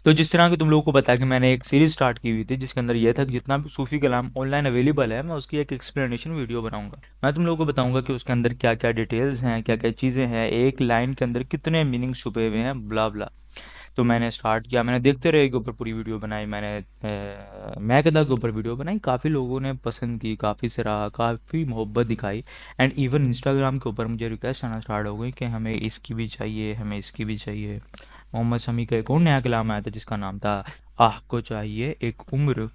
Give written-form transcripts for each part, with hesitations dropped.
तो जिस तरह कि तुम लोगों को पता है कि मैंने एक सीरीज स्टार्ट की हुई थी जिसके अंदर यह था कि जितना भी सूफ़ी कलाम ऑनलाइन अवेलेबल है मैं उसकी एक एक्सप्लेनेशन वीडियो बनाऊंगा। मैं तुम लोगों को बताऊंगा कि उसके अंदर क्या क्या डिटेल्स हैं, क्या क्या चीज़ें हैं, एक लाइन के अंदर कितने मीनिंग छुपे हुए हैं, ब्ला ब्ला। तो मैंने स्टार्ट किया, मैंने देखते रहे के ऊपर पूरी वीडियो बनाई, मैंने मैकदा के ऊपर वीडियो बनाई, काफ़ी लोगों ने पसंद की, काफ़ी सराहा, काफ़ी मोहब्बत दिखाई। एंड इवन इंस्टाग्राम के ऊपर मुझे रिक्वेस्ट आना स्टार्ट हो गई कि हमें इसकी भी चाहिए, हमें इसकी भी चाहिए। मोहम्मद शमी का एक और नया कलाम आया था जिसका नाम था आह को चाहिए एक उम्र।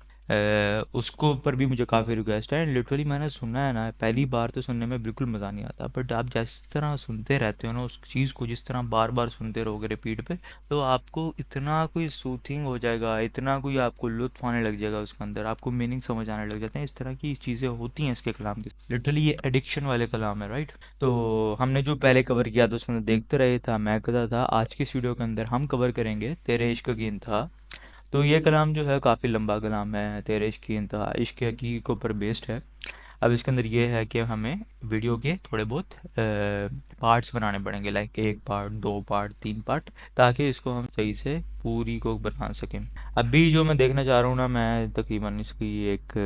उसको ऊपर भी मुझे काफ़ी रिक्वेस्ट है। एंड लिटरली मैंने सुना है ना, पहली बार तो सुनने में बिल्कुल मज़ा नहीं आता, बट आप जिस तरह सुनते रहते हो ना उस चीज़ को, जिस तरह बार बार सुनते रहोगे रिपीट पे, तो आपको इतना कोई सूथिंग हो जाएगा, इतना कोई आपको लुत्फ आने लग जाएगा उसके अंदर, आपको मीनिंग समझ आने लग जाते हैं। इस तरह की चीज़ें होती हैं इसके कलाम की, लिटरली ये एडिक्शन वाले कलाम है, राइट। तो हमने जो पहले कवर किया था उसके अंदर देखते रहे था, मैं कहता था आज की इस वीडियो के अंदर हम कवर करेंगे तेरे इश्क की इंतहा। तो ये कलाम जो है काफ़ी लंबा कलाम है, तेरे इश्क की इंतहा इश्क हकीकी के ऊपर बेस्ड है। अब इसके अंदर ये है कि हमें वीडियो के थोड़े बहुत पार्ट्स बनाने पड़ेंगे, लाइक एक पार्ट, दो पार्ट, तीन पार्ट, ताकि इसको हम सही से पूरी को बना सकें। अभी जो मैं देखना चाह रहा हूँ ना, मैं तकरीबन इसकी एक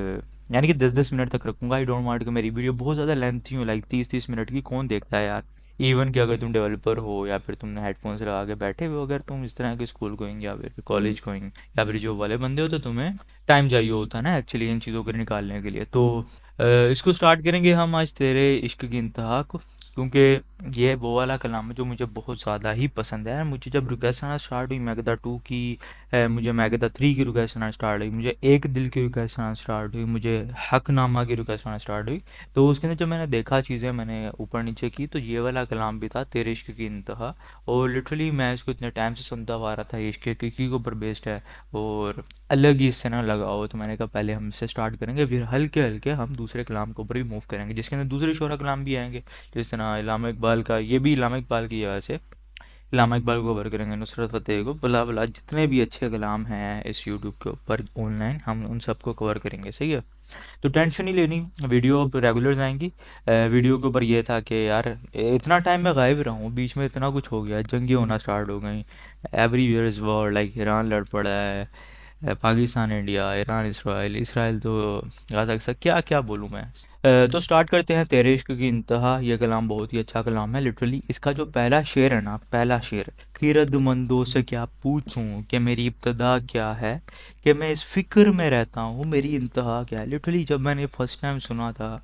यानी कि 10-10 मिनट तक रखूँगा। आई डोंट वांट कि मेरी वीडियो बहुत ज़्यादा लेंथी हो, लाइक 30-30 मिनट की कौन देखता है यार। इवन कि अगर तुम डेवलपर हो या फिर तुमने हेडफोन्स लगा के बैठे हुए हो, अगर तुम इस तरह के स्कूल गोइंग या फिर कॉलेज गोइंग या फिर जॉब वाले बंदे हो, तो तुम्हें टाइम चाहिए होता है ना एक्चुअली इन चीज़ों को निकालने के लिए। तो इसको स्टार्ट करेंगे हम आज तेरे इश्क की इंतहा को, क्योंकि ये वो वाला कलाम है जो मुझे बहुत ज़्यादा ही पसंद है। मुझे जब रिक्वेस्ट आना स्टार्ट हुई मैगदा 2 की, मुझे मैगदा 3 की रिक्वेस्ट आना स्टार्ट हुई, मुझे एक दिल की रिक्वेस्ट आना स्टार्ट हुई, मुझे हकनामा की रिक्वेस्ट आना स्टार्ट हुई, तो उसके अंदर जब मैंने देखा चीज़ें मैंने ऊपर नीचे की, तो ये वाला कलाम भी था तेरे इश्क की इंतहा। और लिटरली मैं इसको इतने टाइम से सुनता हुआ आ रहा था, ये इश्क हकीकी के ऊपर बेस्ड है और अलग ही इससे ना लगाओ, तो मैंने कहा पहले हम इससे स्टार्ट करेंगे, फिर हल्के हल्के हम दूसरे कलाम के ऊपर भी मूव करेंगे, जिसके अंदर दूसरे शोरा कलाम भी आएंगे, जिस तरह इलामा इकबाल का, ये भी इलामा इकबाल की वजह से इलामा इकबाल को कवर करेंगे, नुसरत फ़तेह को, बला बला जितने भी अच्छे कलाम हैं इस यूट्यूब के ऊपर ऑनलाइन, हम उन सबको कवर करेंगे, सही है। तो टेंशन नहीं लेनी, वीडियो अब रेगुलर आएंगी। वीडियो के ऊपर ये था कि यार इतना टाइम मैं गायब रहा हूँ, बीच में इतना कुछ हो गया, जंगी होना स्टार्ट हो गई, everywhere is war, like Iran लड़ पड़ा है, Pakistan India, Iran Israel, Israel तो गाज़ा के साथ, क्या क्या बोलूँ मैं। तो स्टार्ट करते हैं तेरे इश्क की इंतहा। ये कलाम बहुत ही अच्छा कलाम है। लिटरली इसका जो पहला शेर है ना, पहला शेर, कीरतमंदों से क्या पूछूं कि मेरी इब्तदा क्या है, कि मैं इस फिक्र में रहता हूँ मेरी इंतहा क्या है। लिटरली जब मैंने फर्स्ट टाइम सुना था,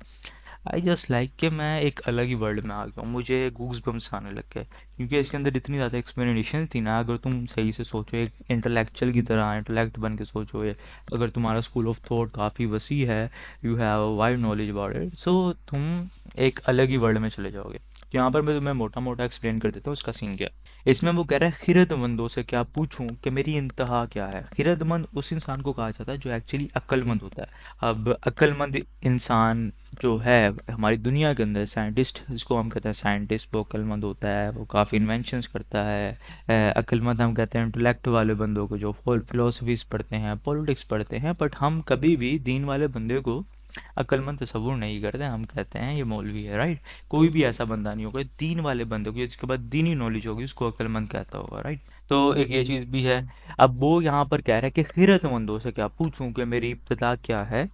आई जस्ट लाइक कि मैं एक अलग ही वर्ल्ड में आ गया हूँ, मुझे गूज बम्स आने लग गए, क्योंकि इसके अंदर इतनी ज़्यादा एक्सप्लेनेशन थी ना। अगर तुम सही से सोचो, एक इंटेलेक्चुअल की तरह इंटेलेक्ट बन के सोचो, ये अगर तुम्हारा स्कूल ऑफ थॉट काफ़ी वसी है, you have wide knowledge about it, so तुम एक अलग ही वर्ल्ड में चले जाओगे। तो यहाँ पर मैं तुम्हें मोटा मोटा एक्सप्लेन कर देता हूँ इसका सीन क्या है। इसमें वो कह रहा है खिरतमंदों से क्या पूछूं कि मेरी इंतहा क्या है। खिरतमंद उस इंसान को कहा जाता है जो एक्चुअली अक्लमंद होता है। अब अक्लमंद इंसान जो है हमारी दुनिया के अंदर, साइंटिस्ट जिसको हम कहते हैं साइंटिस्ट, वो अक्लमंद होता है, वो काफ़ी इन्वेंशंस करता है। अक्लमंद हम कहते हैं इंटेलेक्ट वाले बंदों को जो फिलोसफीज पढ़ते हैं, पॉलिटिक्स पढ़ते हैं, बट हम कभी भी दीन वाले बंदे को अक्लमंद तस्वुर नहीं करते, हम कहते हैं ये मौलवी है, राइट। कोई भी ऐसा बंदा नहीं होगा दीन वाले बंदे को जिसके बाद दीनी नॉलेज होगी उसको अक्लमंद कहता होगा, राइट। तो एक ये चीज़ भी है। अब वो यहाँ पर कह रहा है कि खिरतमंदों से क्या पूछूं कि मेरी इब्तदा क्या है,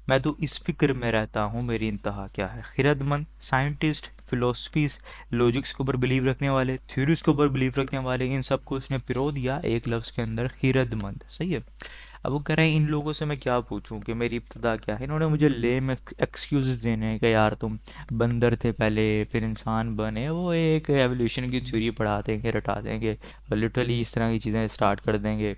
मैं तो इस फिक्र में रहता हूँ मेरी इंतहा क्या है। खिरदमंद साइंटिस्ट, फिलोसफीज, लॉजिक्स के ऊपर बिलीव रखने वाले, थ्योरीज के ऊपर बिलीव रखने वाले, इन सबको उसने पिरो दिया एक लफ्ज़ के अंदर, खिरदमंद, सही है। अब वो कह रहे हैं इन लोगों से मैं क्या पूछूं कि मेरी इब्तदा क्या है। इन्होंने मुझे लेम एक्सक्यूजेस देने हैं कि यार तुम बंदर थे पहले फिर इंसान बने, वो एक एवोल्यूशन की थ्योरी पढ़ा देंगे, रटा देंगे, लिटरली इस तरह की चीज़ें स्टार्ट कर देंगे,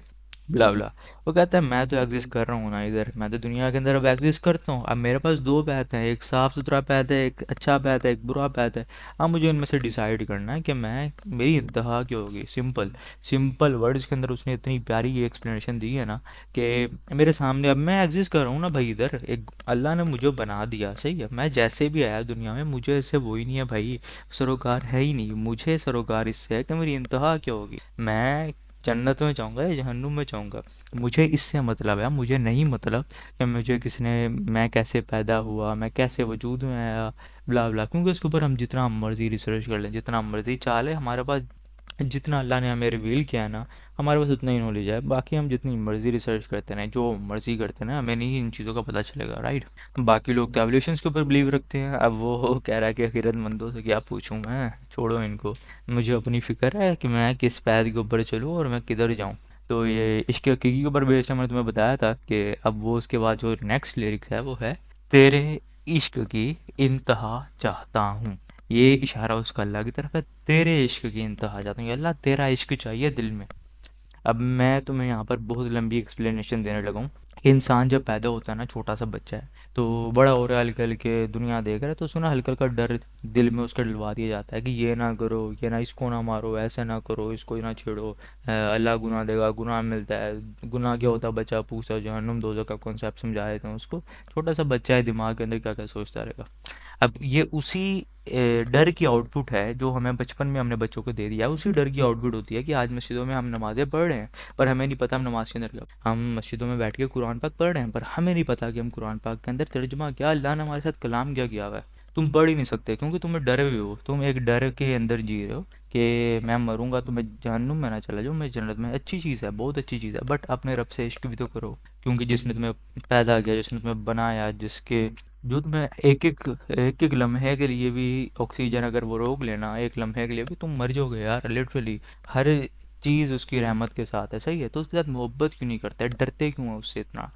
ब्ला ब्ला। वो कहता है मैं तो एग्जिस्ट कर रहा हूँ ना इधर, मैं तो दुनिया के अंदर अब एग्जिस्ट करता हूँ। अब मेरे पास दो पैथ हैं, एक साफ़ सुथरा पैथ है, एक अच्छा पैथ है, एक बुरा पैथ है। अब मुझे इनमें से डिसाइड करना है कि मैं मेरी इंतहा क्या होगी। सिंपल सिंपल वर्ड्स के अंदर उसने इतनी प्यारी ये एक्सप्लेनेशन दी है ना, कि मेरे सामने अब मैं एग्जिस्ट कर रहा हूँ ना भाई, इधर एक अल्लाह ने मुझे बना दिया, सही है। मैं जैसे भी आया दुनिया में, मुझे इससे वो ही नहीं है भाई, सरोकार है ही नहीं। मुझे सरोकार इससे है कि मेरी इंतहा क्या होगी, मैं जन्नत में जाऊंगा या जहन्नुम में जाऊंगा, मुझे इससे मतलब है। मुझे नहीं मतलब कि मुझे किसने, मैं कैसे पैदा हुआ, मैं कैसे वजूद में आया, ब्ला ब्ला, क्योंकि उसके ऊपर हम जितना मर्जी रिसर्च कर लें, जितना मर्जी चाह लें, हमारे पास जितना अल्लाह ने हमें रिवील किया है ना, हमारे पास उतना ही नॉलेज है, बाकी हम जितनी मर्जी रिसर्च करते रहें, जो मर्जी करते रहें, हमें नहीं इन चीज़ों का पता चलेगा, राइट। बाकी लोग तो एवोल्यूशंस के ऊपर बिलीव रखते हैं। अब वो कह रहा है कि अखिरतमंदों से क्या पूछूं मैं, छोड़ो इनको, मुझे अपनी फ़िक्र है कि मैं किस पैद के ऊपर चलूँ और मैं किधर जाऊँ। तो ये इश्क हकीकी के ऊपर बेस्ड है, मैंने तुम्हें बताया था कि अब वो उसके बाद जो नेक्स्ट लिरिक्स है वो है, तेरे इश्क की इंतहा चाहता हूँ। ये इशारा उसका अल्लाह की तरफ है, तेरे इश्क की इंतहा चाहता हूँ, या अल्लाह तेरा इश्क चाहिए दिल में। अब मैं तुम्हें यहाँ पर बहुत लंबी एक्सप्लेनेशन देने लगा हूँ। इंसान जब पैदा होता है ना, छोटा सा बच्चा है, तो बड़ा हो रहा है, हल्के हल्के दुनिया देख रहा है, तो उसको ना हल्का हल्का डर दिल में उसका डलवा दिया जाता है कि ये ना करो, ये ना, इसको ना मारो, ऐसा ना करो, इसको ना छेड़ो, अल्लाह गुनाह देगा, गुनाह मिलता है। गुनाह क्या होता है, बच्चा पूछता है, जहन्नुम दोज़ख का कॉन्सेप्ट समझा देते हैं उसको। छोटा सा बच्चा है, दिमाग के अंदर क्या क्या सोचता रहेगा। अब ये उसी डर की आउटपुट है जो हमें बचपन में हमने बच्चों को दे दिया है। उसी डर की आउटपुट होती है कि आज मस्जिदों में हम नमाज़ें पढ़ रहे हैं, पर हमें नहीं पता हम नमाज के अंदर क्या, हम मस्जिदों में बैठ के कुरान पाक पढ़ रहे हैं, पर हमें नहीं पता कि हम कुरान पाक के अंदर तर्जुमा क्या, अल्लाह ने हमारे साथ कलाम क्या किया हुआ है। तुम पढ़ ही नहीं सकते क्योंकि तुम्हें डरे हुए हो, तुम एक डर के अंदर जी रहे हो कि मैं मरूंगा तो मैं जहन्नुम में ना चला जाऊँ, मैं जन्नत में। अच्छी चीज़ है, बहुत अच्छी चीज़ है, बट अपने रब से इश्क भी तो करो, क्योंकि जिसने तुम्हें पैदा किया, जिसने तुम्हें बनाया, जिसके जो तुम्हें एक एक लम्हे के लिए भी ऑक्सीजन अगर वो रोक लेना, एक लम्हे के लिए भी तुम मर जाओगे यार, लिटरली। हर चीज़ उसकी रहमत के साथ है, सही है, तो उसके साथ मोहब्बत क्यों नहीं करते, डरते क्यों हो उससे इतना।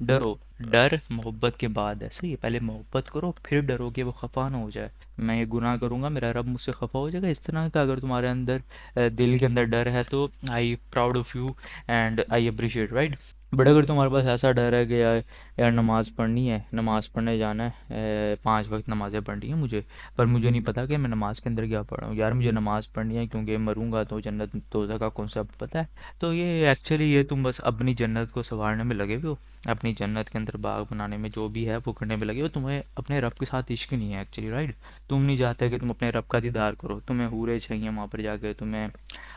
डरो, डर मोहब्बत के बाद है, सही है, पहले मोहब्बत करो फिर डरो कि वो खफा ना हो जाए। मैं ये गुनाह करूँगा, मेरा रब मुझसे खफा हो जाएगा, इस तरह का अगर तुम्हारे अंदर दिल के अंदर डर है, तो I proud of you and I appreciate, right. But अगर तुम्हारे पास ऐसा डर है कि यार नमाज़ पढ़नी है, नमाज़ पढ़ने जाना है, 5 वक्त नमाज़ें पढ़नी है मुझे, पर मुझे नहीं पता कि मैं नमाज़ के अंदर क्या पढ़ रहा हूँ, यार मुझे नमाज़ पढ़नी है क्योंकि मरूंगा तो जन्नत दोज़ख का कॉन्सेप्ट पता है। तो ये एक्चुअली ये तुम बस अपनी जन्नत को संवारने में लगे हुए हो, अपनी जन्नत के अंदर बाग बनाने में, जो भी है वो करने में लगे हो। तुम्हें अपने रब के साथ इश्क नहीं है एक्चुअली, राइट। तुम नहीं चाहते कि तुम अपने रब का दीदार करो, तुम्हें हूरें चाहिए वहाँ पर जाके, तुम्हें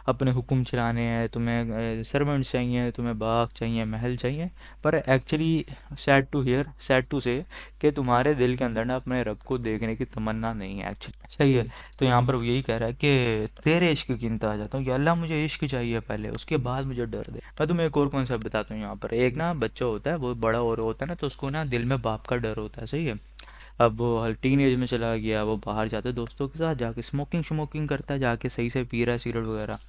अपने हुक्म चलाने हैं, तुम्हें सर्वेंट चाहिए, तुम्हें बाग चाहिए, महल चाहिए। पर actually sad to hear, sad to say, कि तुम्हारे दिल के अंदर ना अपने रब को देखने की तमन्ना नहीं है एक्चुअली, सही है। तो यहाँ पर वो यही कह रहा है कि तेरे इश्क की इंतहा जाता हूँ, कि अल्लाह मुझे इश्क चाहिए पहले, उसके बाद मुझे डर दे। मैं तुम्हें एक और कॉन्सेप्ट बताता हूँ। यहाँ पर एक ना बच्चा होता है, वो बड़ा और होता है ना, तो उसको ना दिल में बाप का डर होता है, सही है। अब वो टीन एज में चला गया, वो बाहर जाता है दोस्तों के साथ, जाके स्मोकिंग स्मोकिंग करता है, जाके सही से पी रहा है सिगरेट वगैरह।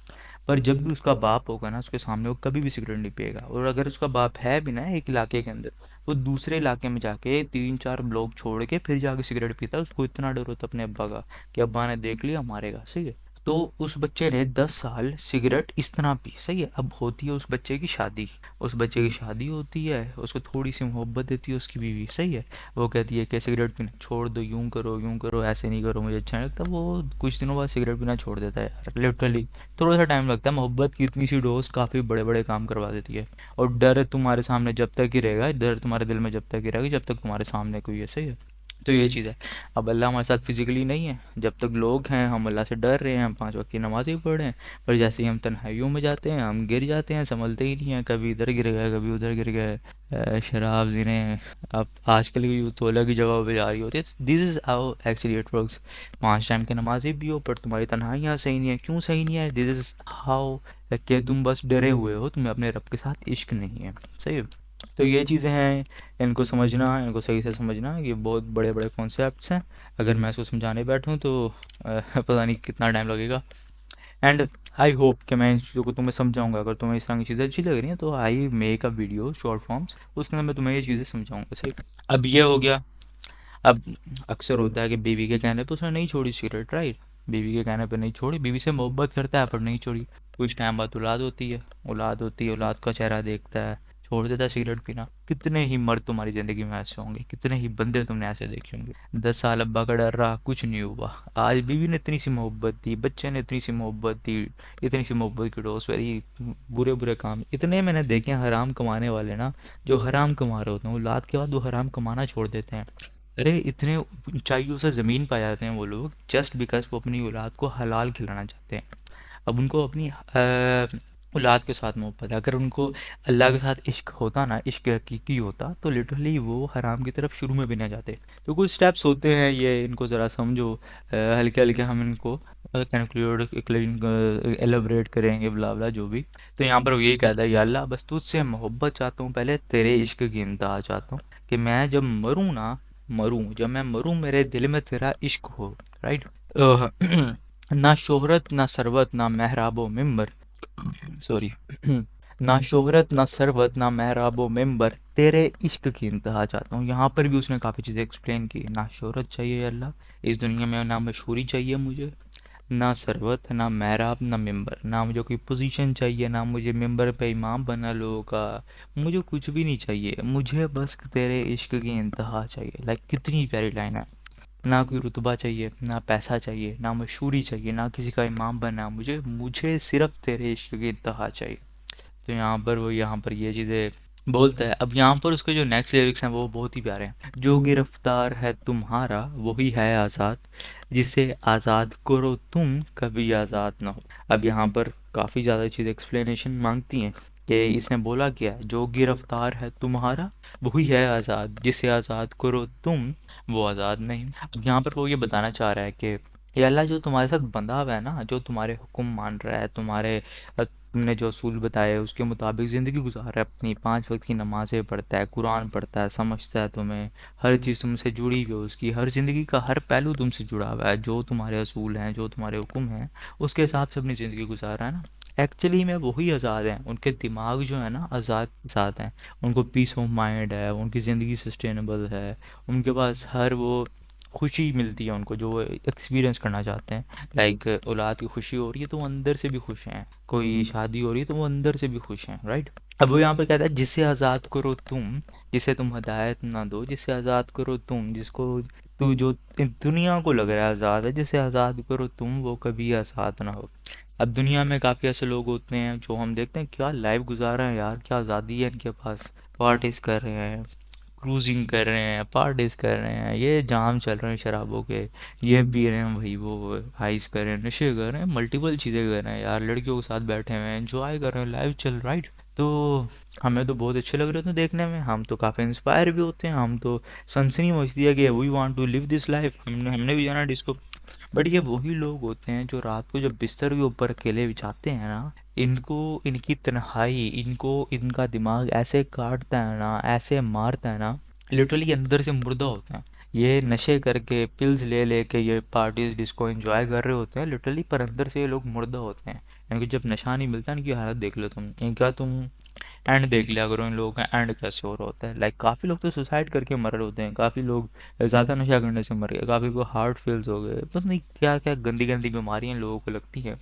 पर जब भी उसका बाप होगा ना उसके सामने, वो कभी भी सिगरेट नहीं पिएगा। और अगर उसका बाप है भी ना एक इलाके के अंदर, वो दूसरे इलाके में जाके 3-4 ब्लॉक छोड़ के फिर जाके सिगरेट पीता है। उसको इतना डर होता है अपने अब्बा का कि अब्बा ने देख लिया मारेगा, सही है। तो उस बच्चे ने 10 साल सिगरेट इस तरह पी, सही है। अब होती है उस बच्चे की शादी, उस बच्चे की शादी होती है, उसको थोड़ी सी मोहब्बत देती है उसकी बीवी, सही है। वो कहती है कि सिगरेट पीना छोड़ दो, यूं करो, ऐसे नहीं करो, मुझे अच्छा नहीं लगता। वो कुछ दिनों बाद सिगरेट पीना छोड़ देता है यार, लिटरली। थोड़ा सा टाइम लगता है, मोहब्बत की इतनी सी डोज काफ़ी बड़े बड़े काम करवा देती है। और डर तुम्हारे सामने जब तक ही रहेगा, डर तुम्हारे दिल में जब तक ही रहेगा जब तक तुम्हारे सामने कोई है, सही है। तो ये चीज़ है। अब अल्लाह हमारे साथ फिजिकली नहीं है, जब तक लोग हैं हम अल्लाह से डर रहे हैं, हम 5 वक्त की नमाज़ ही पढ़ रहे हैं, पर जैसे ही हम तन्हाइयों में जाते हैं हम गिर जाते हैं, संभलते ही नहीं हैं, कभी इधर गिर गए, कभी उधर गिर गए। शराब जीने, अब आजकल की यूथ तो अलग ही जगह पे जा रही होती है। This is how actually it works. 5 time की नमाज़ें भी हो पर तुम्हारी तन्हाइयाँ सही नहीं है, क्यों सही नहीं है, दिस इज़ हाउ, कि तुम बस डरे हुए हो, तुम्हें अपने रब के साथ इश्क नहीं है, सही है। तो ये चीज़ें हैं, इनको समझना, इनको सही से समझना, ये बहुत बड़े बड़े कॉन्सेप्ट्स हैं। अगर मैं इसको समझाने बैठूं तो पता नहीं कितना टाइम लगेगा। एंड आई होप कि मैं इन चीज़ों को तुम्हें समझाऊंगा। अगर तुम्हें इस तरह की चीज़ें अच्छी लग रही हैं तो I make a video short forms, उसके अंदर मैं तुम्हें ये चीज़ें समझाऊंगा, सही। अब ये हो गया। अब अक्सर होता है कि बीवी के कहने पे उसने नहीं छोड़ी सिगरेट, राइट। बीवी के कहने पे नहीं छोड़ी, बीवी से मोहब्बत करता है पर नहीं छोड़ी। कुछ टाइम बाद औलाद होती है, औलाद होती है, औलाद का चेहरा देखता है, छोड़ देता है सिगरेट पीना। कितने ही मर्द तुम्हारी ज़िंदगी में ऐसे होंगे, कितने ही बंदे तुमने ऐसे देखे होंगे। 10 साल अब्बा का डर रहा, कुछ नहीं हुआ। आज बीवी ने इतनी सी मोहब्बत दी, बच्चे ने इतनी सी मोहब्बत दी, इतनी सी मोहब्बत की डोज, वेरी बुरे बुरे काम इतने मैंने देखे हैं। हराम कमाने वाले ना, जो हराम कमा रहे होते हैं, औलाद के बाद वो हराम कमाना छोड़ देते हैं। अरे इतने ऊंचाइयों से ज़मीन पा जाते हैं वो लोग, जस्ट बिकॉज वो अपनी औलाद को हलाल खिलाना चाहते हैं। अब उनको अपनी औलाद के साथ मोहब्बत है। अगर उनको अल्लाह के साथ इश्क होता ना, इश्क हकीकी होता, तो लिटरली वो हराम की तरफ शुरू में भी ना जाते। तो कुछ स्टेप्स होते हैं, ये इनको ज़रा समझो। हल्के हल्के हम इनको कंक्लूड एलोबरेट करेंगे, ब्ला ब्ला जो भी। तो यहाँ पर वो यही कहता है, या अल्लाह बस तुझसे मोहब्बत चाहता हूँ, पहले तेरे इश्क की इंतहा चाहता हूँ, कि मैं जब मरूँ ना, जब मैं मरूँ मेरे दिल में तेरा इश्क हो। राइट। ना शोहरत ना सरवत ना महराबो मिंबर, सॉरी, ना शोहरत ना सरवत ना महराबो मेंबर, तेरे इश्क की इंतहा चाहता हूँ। यहाँ पर भी उसने काफ़ी चीज़ें एक्सप्लेन की। ना शोहरत चाहिए अल्लाह इस दुनिया में, ना मशहूरी चाहिए मुझे, ना सरवत ना महराब ना मेंबर, ना मुझे कोई पोजीशन चाहिए, ना मुझे मेंबर पे इमाम बना लोगों का, मुझे कुछ भी नहीं चाहिए, मुझे बस तेरे इश्क की इंतहा चाहिए। लाइक कितनी प्यारी लाइन है। ना कोई रुतबा चाहिए, ना पैसा चाहिए, ना मशहूरी चाहिए, ना किसी का इमाम बनना मुझे, मुझे सिर्फ तेरे इश्क की इंतहा चाहिए। तो यहाँ पर ये चीज़ें बोलता है। अब यहाँ पर उसके जो नेक्स्ट लिरिक्स हैं वो बहुत ही प्यारे हैं। जो गिरफ्तार है तुम्हारा वही है आज़ाद, जिसे आज़ाद करो तुम कभी आज़ाद ना हो। अब यहाँ पर काफ़ी ज़्यादा चीज़ एक्सप्लेनेशन मांगती हैं कि इसने बोला क्या है। जो गिरफ्तार है तुम्हारा वही है आज़ाद, जिसे आज़ाद करो तुम वो आज़ाद नहीं। अब यहाँ पर वो ये बताना चाह रहा है कि ये अल्लाह जो तुम्हारे साथ बंधा हुआ है ना, जो तुम्हारे हुक्म मान रहा है, तुमने जो असूल बताए उसके मुताबिक ज़िंदगी गुजार रहा है अपनी, 5 वक्त की नमाज़ें पढ़ता है, कुरान पढ़ता है, समझता है तुम्हें, हर चीज़ तुमसे जुड़ी हुई है, उसकी हर ज़िंदगी का हर पहलू तुमसे जुड़ा हुआ है, जो तुम्हारे असूल हैं, जो तुम्हारे हुक्म हैं, उसके हिसाब से अपनी ज़िंदगी गुजार रहा है ना, एक्चुअली में वही आज़ाद हैं। उनके दिमाग जो है ना आज़ाद आज़ाद हैं, उनको पीस ऑफ माइंड है, उनकी ज़िंदगी सस्टेनेबल है, उनके पास हर वो खुशी मिलती है उनको जो वो एक्सपीरियंस करना चाहते हैं। लाइक औलाद की खुशी हो रही है तो वो अंदर से भी खुश हैं, कोई शादी हो रही है तो वो अंदर से भी खुश हैं। राइट। अब वो यहाँ पर कहता है, जिसे आज़ाद करो तुम, जिसे तुम हदायत ना दो, जिसे आज़ाद करो तुम, जिसको तू जो दुनिया को लग रहा है आज़ाद है, जिसे आज़ाद करो तुम वो कभी आज़ाद ना हो। अब दुनिया में काफ़ी ऐसे लोग होते हैं जो हम देखते हैं क्या लाइफ गुजार रहे हैं यार, क्या आज़ादी है इनके पास, पार्टीज कर रहे हैं, क्रूजिंग कर रहे हैं, पार्टीज कर रहे हैं, ये जाम चल रहे हैं शराबों के, ये पी रहे हैं भाई, वो हाइस कर रहे हैं, नशे कर रहे हैं, मल्टीपल चीज़ें कर रहे हैं यार, लड़कियों के साथ बैठे हुए हैं, एंजॉय कर रहे हैं, लाइफ चल राइट। तो हमें तो बहुत अच्छे लग रहे होते हैं देखने में, हम तो काफ़ी इंस्पायर भी होते हैं, हम तो सनसनी मचती है कि we want to live this life, हमने भी जाना डिस्को। बट ये वही लोग होते हैं जो रात को जब बिस्तर के ऊपर अकेले बिछाते हैं ना, इनको इनकी तन्हाई, इनको इनका दिमाग ऐसे काटता है ना, ऐसे मारता है ना, लिटरली अंदर से मुर्दा होते हैं। ये नशे करके पिल्स ले लेके ये पार्टीज डिस्को एंजॉय कर रहे होते हैं लिटरली, पर अंदर से ये लोग मुर्दा होते हैं। इनको जब नशा नहीं मिलता, इनकी हालत देख लो तुम, इनका तुम एंड देख लिया करो, इन लोगों का एंड कैसे हो रहा होता है। लाइक काफ़ी लोग तो सुसाइड करके मर रहे होते हैं, काफ़ी लोग ज़्यादा नशा करने से मर गए, काफ़ी को हार्ट फेल्स हो गए, पता नहीं क्या क्या गंदी गंदी बीमारियां लोगों को लगती है।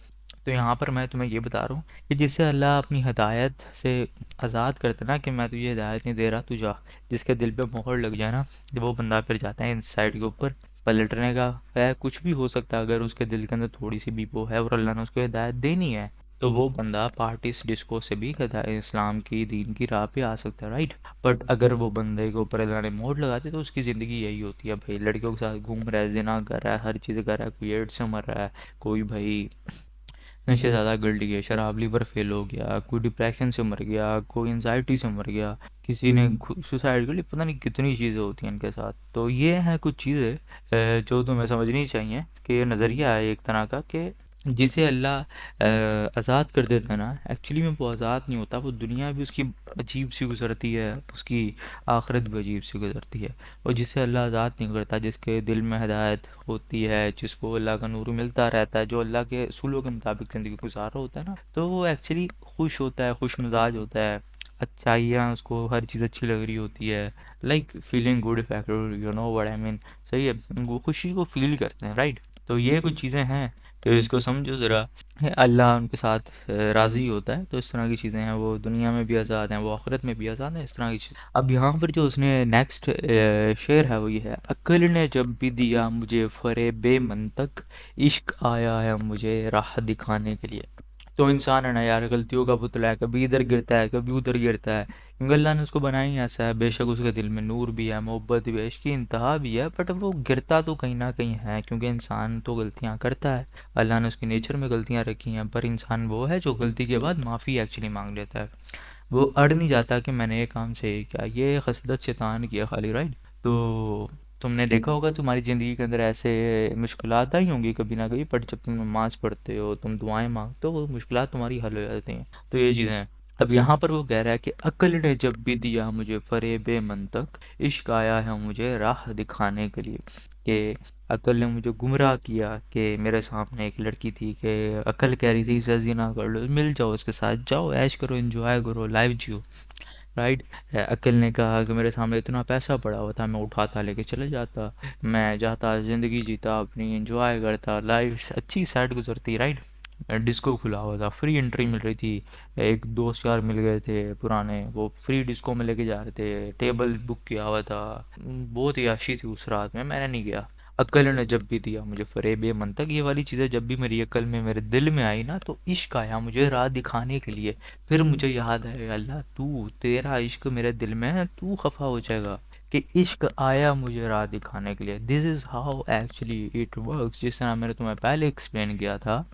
तो यहाँ पर मैं तुम्हें ये बता रहा हूँ कि जिससे अल्लाह अपनी हदायत से आज़ाद करता ना, कि मैं तुझे हिदायत नहीं दे रहा तू जा, जिसके दिल पे मोहर लग जाए ना, जब वो बंदा फिर जाता है इन साइड के ऊपर पलटने का है, कुछ भी हो सकता है। अगर उसके दिल के अंदर थोड़ी सी भी वो है और अल्लाह ने उसको हिदायत देनी है, तो वो बंदा पार्टीज डिस्को से भी इस्लाम की दीन की राह पे आ सकता है। राइट। बट अगर वो बंदे के ऊपर अल्लाह ने मोहर लगा दी तो उसकी ज़िंदगी यही होती है भाई, लड़कियों के साथ घूम रहा है, जिना कर रहा है, हर चीज़ कर रहा है, कोई एड्स से मर रहा है, कोई भाई नशे ज़्यादा कर लिए, शराब लीवर फेल हो गया, कोई डिप्रेशन से मर गया, कोई एनजाइटी से मर गया, किसी ने सुसाइड कर लिया, पता नहीं कितनी चीज़ें होती हैं इनके साथ। तो ये हैं कुछ चीज़ें जो तुम्हें समझनी चाहिए, कि ये नज़रिया है एक तरह का, कि जिसे अल्लाह आज़ाद कर देता है ना, एक्चुअली में वो आज़ाद नहीं होता, वो दुनिया भी उसकी अजीब सी गुजरती है, उसकी आखिरत भी अजीब सी गुजरती है। और जिसे अल्लाह आज़ाद नहीं करता, जिसके दिल में हिदायत होती है, जिसको अल्लाह का नूर मिलता रहता है, जो अल्लाह के असूलों के मुताबिक ज़िंदगी गुजार रहा होता है ना, तो वो एक्चुअली खुश होता है, खुश मिजाज होता है, अच्छाइयाँ उसको हर चीज़ अच्छी लग रही होती है, like feeling good factor, you know what I mean. सही है, वो खुशी को फील करते हैं। राइट। तो ये कुछ चीज़ें हैं, तो इसको समझो ज़रा। अल्लाह उनके साथ राज़ी होता है, तो इस तरह की चीज़ें हैं, वो दुनिया में भी आज़ाद हैं, वो आखिरत में भी आज़ाद हैं, इस तरह की चीज़। अब यहाँ पर जो उसने नेक्स्ट शेर है वो ये है, अक्ल ने जब भी दिया मुझे फ़रेब मंतक, इश्क आया है मुझे राह दिखाने के लिए। तो इंसान है ना यार, गलतियों का पुतला है, कभी इधर गिरता है कभी उधर गिरता है, क्योंकि अल्लाह ने उसको बनाया ही ऐसा है। बेशक उसके दिल में नूर भी है, मोहब्बत भी है, इसकी इंतहा भी है, बट वो गिरता तो कहीं ना कहीं है, क्योंकि इंसान तो गलतियां करता है। अल्लाह ने उसकी नेचर में गलतियां रखी हैं, पर इंसान वो है जो गलती के बाद माफ़ी एक्चुअली मांग लेता है। वो अड़ नहीं जाता कि मैंने ये काम सही किया, ये खसलत शैतान की है खाली, राइट। तो तुमने देखा होगा तुम्हारी ज़िंदगी के अंदर ऐसे मुश्किलात आई होंगी कभी ना कभी, बट जब तुम नमाज़ पढ़ते हो, तुम दुआएं मांगते हो, वो मुश्किलात तुम्हारी हल हो जाती हैं। तो ये चीज़ें हैं। अब यहाँ पर वो कह रहा है कि अक्ल ने जब भी दिया मुझे फ़रेब मंतक, इश्क आया है मुझे राह दिखाने के लिए। कि अक्ल ने मुझे गुमराह किया कि मेरे सामने एक लड़की थी, कि अक्ल कह रही थी इसे ज़िना कर लो, मिल जाओ, उसके साथ जाओ, ऐश करो, एंजॉय करो, लाइफ जियो, राइट। अक्ल ने कहा कि मेरे सामने इतना पैसा पड़ा हुआ था, मैं उठाता लेके चले जाता, मैं जाता, ज़िंदगी जीता अपनी, एंजॉय करता, लाइफ अच्छी सेट गुजरती, राइट। डिस्को खुला हुआ था, फ्री एंट्री मिल रही थी, एक दोस्त यार मिल गए थे पुराने, वो फ्री डिस्को में लेके जा रहे थे, टेबल बुक किया हुआ था, बहुत ही याशी थी उस रात में, मैंने नहीं गया। अक्ल ने जब भी दिया मुझे फ़रेब मंतक, ये वाली चीज़ें जब भी मेरी अक्ल में, मेरे दिल में आई ना, तो इश्क आया मुझे राह दिखाने के लिए। फिर मुझे याद है, अल्लाह तू, तेरा इश्क मेरे दिल में है, तू खफा हो जाएगा कि इश्क आया मुझे राह दिखाने के लिए। This is how actually it works, जिस तरह मैंने तुम्हें पहले एक्सप्लेन किया था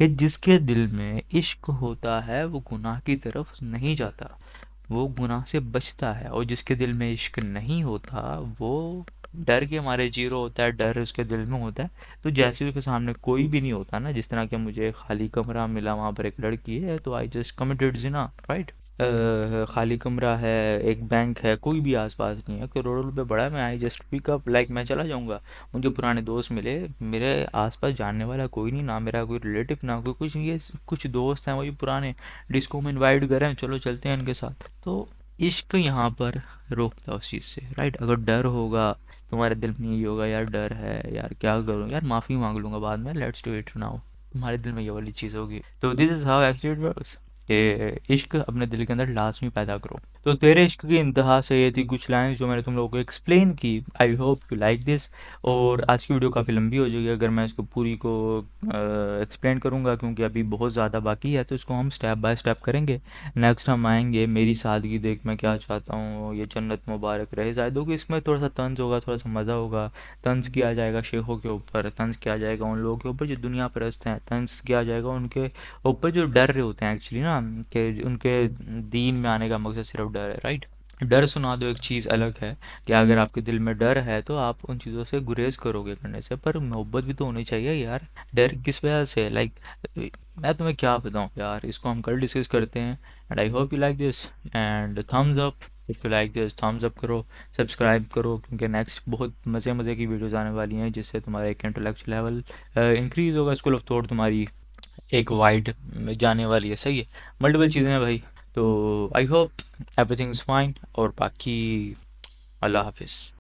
कि जिसके दिल में इश्क होता है वो गुनाह की तरफ नहीं जाता, वो गुनाह से बचता है, और जिसके दिल में इश्क नहीं होता वो डर के मारे जीरो होता है, डर उसके दिल में होता है। तो जैसे उसके सामने कोई भी नहीं होता ना, जिस तरह के मुझे खाली कमरा मिला, वहाँ पर एक लड़की है, तो I just committed Jinnah, right. खाली कमरा है, एक बैंक है, कोई भी आसपास नहीं है, करोड़ों रुपए बड़ा है, मैं आई जस्ट पिकअप, लाइक मैं चला जाऊंगा। मुझे पुराने दोस्त मिले, मेरे आसपास जानने वाला कोई नहीं, ना मेरा कोई रिलेटिव, ना कोई कुछ नहीं, ये कुछ दोस्त हैं वही पुराने, डिस्को में इनवाइट कर रहे हैं, चलो चलते हैं इनके साथ। तो इश्क यहाँ पर रोकता है उस चीज़ से, राइट। अगर डर होगा तुम्हारे दिल में, यही होगा यार डर है यार, क्या करूँ यार, माफ़ी मांग लूंगा बाद में, लेट्स डू इट नाउ, तुम्हारे दिल में ये वाली चीज़ होगी। तो this is how actually it works, कि इश्क अपने दिल के अंदर लाजमी पैदा करो। तो तेरे इश्क की इंतहा से ये थी कुछ लाइंस जो मैंने तुम लोगों को एक्सप्लेन की। आई होप यू लाइक दिस। और आज की वीडियो काफ़ी लंबी हो जाएगी अगर मैं इसको पूरी को एक्सप्लेन करूँगा, क्योंकि अभी बहुत ज़्यादा बाकी है, तो इसको हम स्टेप बाय स्टेप करेंगे। नेक्स्ट हम आएंगे मेरी सादगी देख मैं क्या चाहता हूँ, ये जन्नत मुबारक रहे, शायद होगी, इसमें थोड़ा सा तंज होगा, थोड़ा सा मज़ा होगा। तंज किया जाएगा शेखों के ऊपर, तंज किया जाएगा उन लोगों के ऊपर जो दुनिया परस्त हैं, तंज किया जाएगा उनके ऊपर जो डर रहे होते हैं एक्चुअली ना, कि उनके दीन में आने का मकसद सिर्फ डर है, राइट। डर सुना दो एक चीज़ अलग है, कि अगर आपके दिल में डर है तो आप उन चीज़ों से गुरेज करोगे करने से, पर मोहब्बत भी तो होनी चाहिए यार। डर किस वजह से, लाइक मैं तुम्हें क्या बताऊँ यार, इसको हम कल डिस्कस करते हैं। And I hope you like this, and thumbs up if you like this, thumbs up करो, सब्सक्राइब करो, क्योंकि नेक्स्ट बहुत मज़े मज़े की वीडियोज़ आने वाली हैं, जिससे तुम्हारा एक इंटेलेक्चुअल लेवल इंक्रीज़ होगा, स्कूल ऑफ थॉट तुम्हारी एक वाइड में जाने वाली है, सही है। मल्टीपल चीज़ें हैं भाई। तो I hope everything is fine, और बाकी अल्लाह हाफिज़।